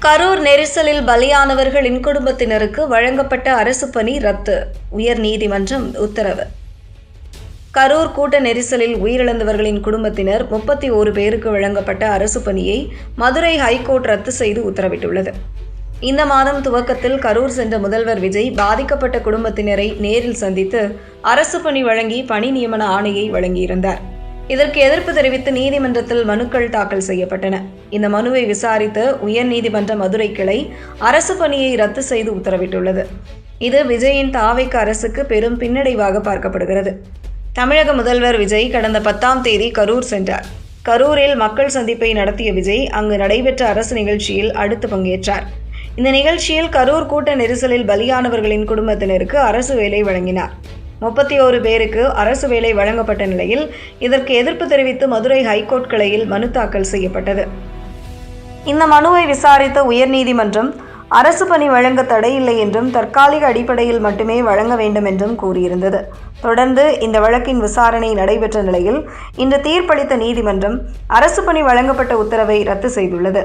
கரூர் நெரிசலில் பலியானவர்களின் குடும்பத்தினருக்கு வழங்கப்பட்ட அரசு பணி ரத்து. உயர்நீதிமன்றம் உத்தரவு. கரூர் கூட்ட நெரிசலில் உயிரிழந்தவர்களின் குடும்பத்தினர் 31 பேருக்கு வழங்கப்பட்ட அரசு பணியை மதுரை ஹைகோர்ட் ரத்து செய்து உத்தரவிட்டுள்ளது. இந்த மாதம் துவக்கத்தில் கரூர் சென்ற முதல்வர் விஜய் பாதிக்கப்பட்ட குடும்பத்தினரை நேரில் சந்தித்து அரசு பணி வழங்கி பணி நியமன ஆணையை வழங்கியிருந்தார். இதற்கு எதிர்ப்பு தெரிவித்து நீதிமன்றத்தில் மனுக்கள் தாக்கல் செய்யப்பட்டன. இந்த மனுவை விசாரித்த உயர்நீதிமன்ற மதுரை கிளை அரசு பணியை ரத்து செய்து உத்தரவிட்டுள்ளது. இது விஜயின் தாவேக அரசுக்கு பெரும் பின்னடைவாக பார்க்கப்படுகிறது. தமிழக முதல்வர் விஜய் கடந்த 10ஆம் தேதி கரூர் சென்றார். கரூரில் மக்கள் சந்திப்பை நடத்திய விஜய் அங்கு நடைபெற்ற அரசு நிகழ்ச்சியில் அடுத்து பங்கேற்றார். இந்த நிகழ்ச்சியில் கரூர் கூட்ட நெரிசலில் பலியானவர்களின் குடும்பத்தினருக்கு அரசு வேலை வழங்கினார். 31 பேருக்கு அரசு வேலை வழங்கப்பட்ட நிலையில் இதற்கு எதிர்ப்பு தெரிவித்து மதுரை ஹைகோர்ட் கிளையில் மனு தாக்கல் செய்யப்பட்டது. இந்த மனுவை விசாரித்த உயர்நீதிமன்றம் அரசு பணி வழங்க தடையில்லை என்றும் தற்காலிக அடிப்படையில் மட்டுமே வழங்க வேண்டும் என்றும் கூறியிருந்தது. தொடர்ந்து இந்த வழக்கின் விசாரணை நடைபெற்ற நிலையில் இன்று தீர்ப்பளித்த நீதிமன்றம் அரசு பணி வழங்கப்பட்ட உத்தரவை ரத்து செய்துள்ளது.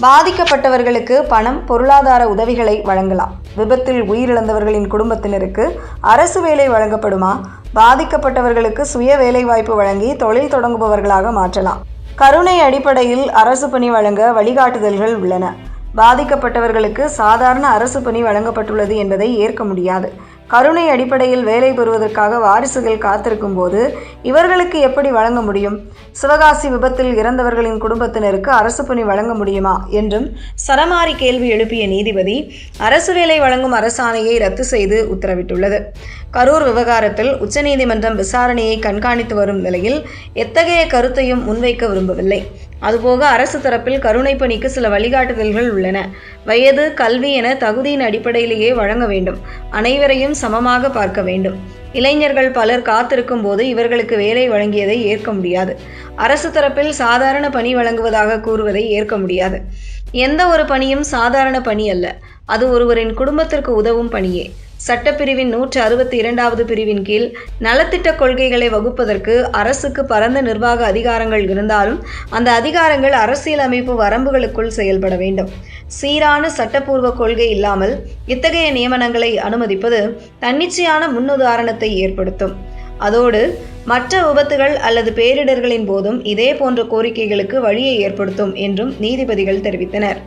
பாதிக்கப்பட்டவர்களுக்கு பணம், பொருளாதார உதவிகளை வழங்கலாம். விபத்தில் உயிரிழந்தவர்களின் குடும்பத்தினருக்கு அரசு வேலை வழங்கப்படுமா? பாதிக்கப்பட்டவர்களுக்கு சுய வேலைவாய்ப்பு வழங்கி தொழில் தொடங்குபவர்களாக மாற்றலாம். கருணை அடிப்படையில் அரசு பணி வழங்க வழிகாட்டுதல்கள் உள்ளன. பாதிக்கப்பட்டவர்களுக்கு சாதாரண அரசு பணி வழங்கப்பட்டுள்ளது என்பதை ஏற்க முடியாது. கருணை அடிப்படையில் வேலை பெறுவதற்காக வாரிசுகள் காத்திருக்கும் போது இவர்களுக்கு எப்படி வழங்க முடியும்? சிவகாசி விபத்தில் இறந்தவர்களின் குடும்பத்தினருக்கு அரசு பணி வழங்க முடியுமா என்றும் சரமாரி கேள்வி எழுப்பிய நீதிபதி அரசு வேலை வழங்கும் அரசாணையை ரத்து செய்து உத்தரவிட்டுள்ளது. கரூர் விவகாரத்தில் உச்சநீதிமன்றம் விசாரணையை கண்காணித்து வரும் நிலையில் எத்தகைய கருத்தையும் முன்வைக்க விரும்பவில்லை. அதுபோக அரசு தரப்பில் கருணை பணிக்கு சில வழிகாட்டுதல்கள் உள்ளன. வயது, கல்வி என தகுதியின் அடிப்படையிலேயே வழங்க வேண்டும். அனைவரையும் சமமாக பார்க்க வேண்டும். இளைஞர்கள் பலர் காத்திருக்கும் போது இவர்களுக்கு வேலை வழங்கியதை ஏற்க முடியாது. அரசு தரப்பில் சாதாரண பணி வழங்குவதாக கூறுவதை ஏற்க முடியாது. எந்த ஒரு பணியும் சாதாரண பணி அல்ல. அது ஒருவரின் குடும்பத்திற்கு உதவும் பணியே. சட்டப்பிரிவின் 162வது பிரிவின் கீழ் நலத்திட்ட கொள்கைகளை வகுப்பதற்கு அரசுக்கு பரந்த நிர்வாக அதிகாரங்கள் இருந்தாலும் அந்த அதிகாரங்கள் அரசியலமைப்பு வரம்புகளுக்குள் செயல்பட வேண்டும். சீரான சட்டப்பூர்வ கொள்கை இல்லாமல் இத்தகைய நியமனங்களை அனுமதிப்பது தன்னிச்சையான முன்னுதாரணத்தை ஏற்படுத்தும். அதோடு மற்ற விபத்துகள் அல்லது பேரிடர்களின் போதும் இதே போன்ற கோரிக்கைகளுக்கு வழியை ஏற்படுத்தும் என்றும் நீதிபதிகள் தெரிவித்தனர்.